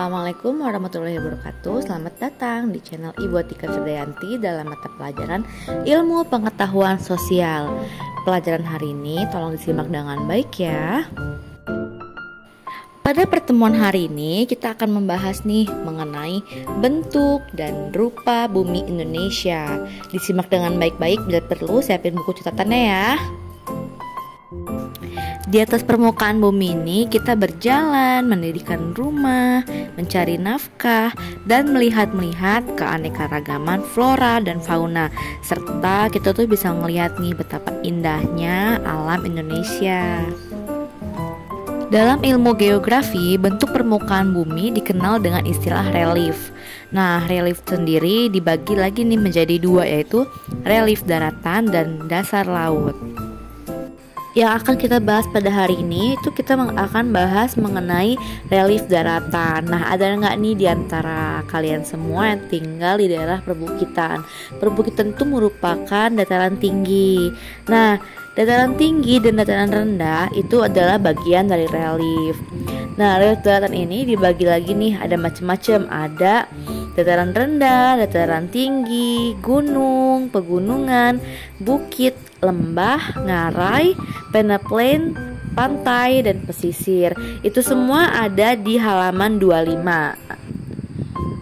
Assalamualaikum warahmatullahi wabarakatuh. Selamat datang di channel Ibu Atika Sudayanti dalam mata pelajaran Ilmu Pengetahuan Sosial. Pelajaran hari ini tolong disimak dengan baik ya. Pada pertemuan hari ini kita akan membahas nih mengenai bentuk dan rupa bumi Indonesia. Disimak dengan baik-baik, bila perlu siapin buku catatannya ya. Di atas permukaan bumi ini kita berjalan, mendirikan rumah, mencari nafkah, dan melihat keanekaragaman flora dan fauna. Serta kita tuh bisa melihat nih betapa indahnya alam Indonesia. Dalam ilmu geografi, bentuk permukaan bumi dikenal dengan istilah relief. Nah, relief sendiri dibagi lagi nih menjadi dua, yaitu relief daratan dan dasar laut. Yang akan kita bahas pada hari ini itu kita akan bahas mengenai relief daratan. Nah, ada nggak nih di antara kalian semua yang tinggal di daerah perbukitan? Perbukitan itu merupakan dataran tinggi. Nah, dataran tinggi dan dataran rendah itu adalah bagian dari relief. Nah, relief daratan ini dibagi lagi nih, ada macam-macam. Ada dataran rendah, dataran tinggi, gunung, pegunungan, bukit, lembah, ngarai, peneplain, pantai, dan pesisir. Itu semua ada di halaman 25.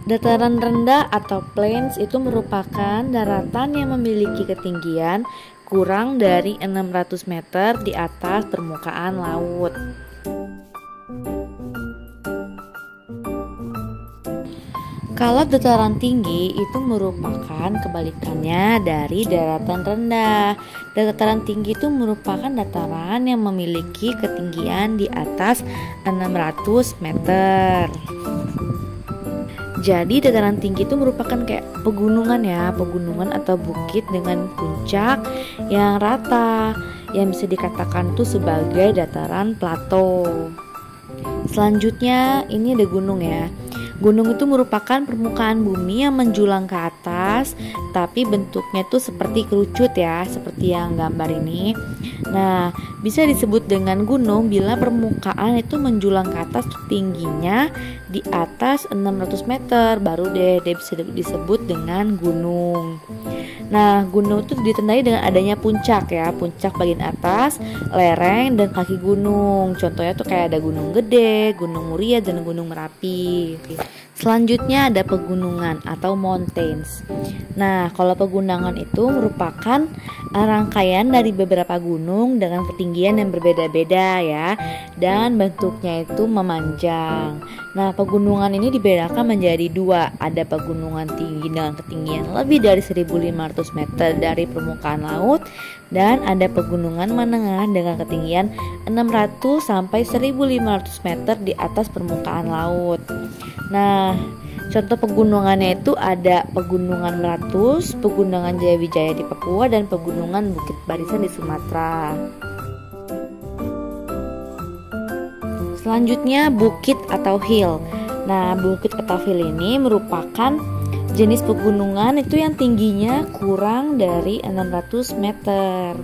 Dataran rendah atau plains itu merupakan daratan yang memiliki ketinggian kurang dari 600 meter di atas permukaan laut. Kalau dataran tinggi itu merupakan kebalikannya dari daratan rendah. Dataran tinggi itu merupakan dataran yang memiliki ketinggian di atas 600 meter. Jadi dataran tinggi itu merupakan kayak pegunungan ya, pegunungan atau bukit dengan puncak yang rata, yang bisa dikatakan tuh sebagai dataran plato. Selanjutnya ini ada gunung ya. Gunung itu merupakan permukaan bumi yang menjulang ke atas, tapi bentuknya tuh seperti kerucut ya, seperti yang gambar ini. Nah, bisa disebut dengan gunung bila permukaan itu menjulang ke atas, tingginya di atas 600 meter, baru deh dia bisa disebut dengan gunung. Nah, gunung itu ditandai dengan adanya puncak ya, puncak bagian atas, lereng, dan kaki gunung. Contohnya tuh kayak ada Gunung Gede, Gunung Muria, dan Gunung Merapi. Selanjutnya ada pegunungan atau mountains. Nah, kalau pegunungan itu merupakan rangkaian dari beberapa gunung dengan ketinggian yang berbeda-beda ya, dan bentuknya itu memanjang. Nah, pegunungan ini dibedakan menjadi dua. Ada pegunungan tinggi dengan ketinggian lebih dari 1.500 meter dari permukaan laut, dan ada pegunungan menengah dengan ketinggian 600 sampai 1.500 meter di atas permukaan laut. Nah, contoh pegunungannya itu ada Pegunungan Meratus, Pegunungan Jayawijaya di Papua, dan Pegunungan Bukit Barisan di Sumatera. Selanjutnya bukit atau hill. Nah, bukit atau hill ini merupakan jenis pegunungan itu yang tingginya kurang dari 600 meter.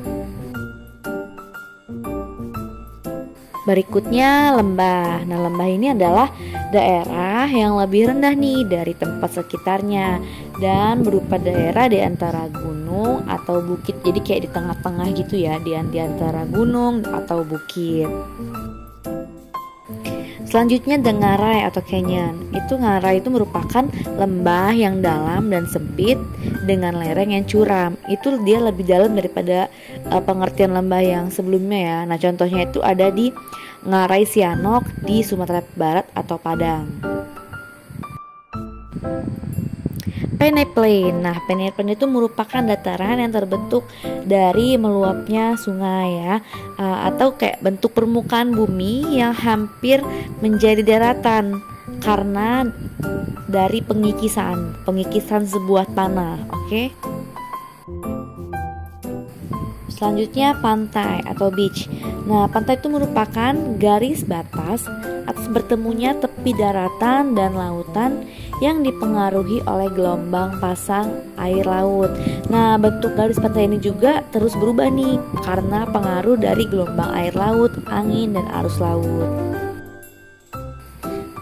Berikutnya lembah. Nah, lembah ini adalah daerah yang lebih rendah nih dari tempat sekitarnya dan berupa daerah di antara gunung atau bukit. Jadi kayak di tengah-tengah gitu ya, di antara gunung atau bukit. Selanjutnya ada ngarai atau canyon. Ngarai itu merupakan lembah yang dalam dan sempit dengan lereng yang curam. Itu dia lebih dalam daripada pengertian lembah yang sebelumnya ya. Nah, contohnya itu ada di Ngarai Sianok di Sumatera Barat atau Padang. Peneplain. Nah, peneplain itu merupakan dataran yang terbentuk dari meluapnya sungai ya, atau kayak bentuk permukaan bumi yang hampir menjadi daratan karena dari pengikisan sebuah tanah. Oke. Selanjutnya pantai atau beach. Nah, pantai itu merupakan garis batas atas bertemunya tepi daratan dan lautan yang dipengaruhi oleh gelombang pasang air laut. Nah, bentuk garis pantai ini juga terus berubah nih karena pengaruh dari gelombang air laut, angin, dan arus laut.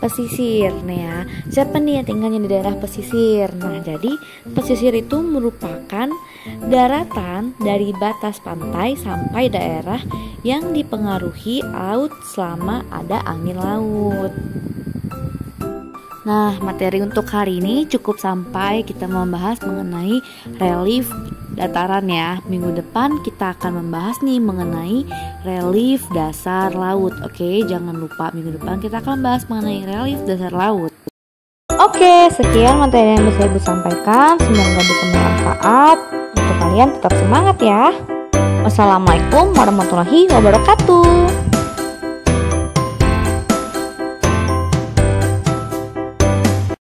pesisir. Nih ya, siapa nih yang tinggalnya di daerah pesisir? Nah, jadi pesisir itu merupakan daratan dari batas pantai sampai daerah yang dipengaruhi laut selama ada angin laut. Nah, materi untuk hari ini cukup sampai kita membahas mengenai relief dataran ya. Minggu depan kita akan membahas nih mengenai relief dasar laut. Oke, jangan lupa minggu depan kita akan bahas mengenai relief dasar laut. Oke, sekian materi yang bisa Ibu sampaikan. Semoga bisa bermanfaat. Untuk kalian tetap semangat ya. Wassalamualaikum warahmatullahi wabarakatuh.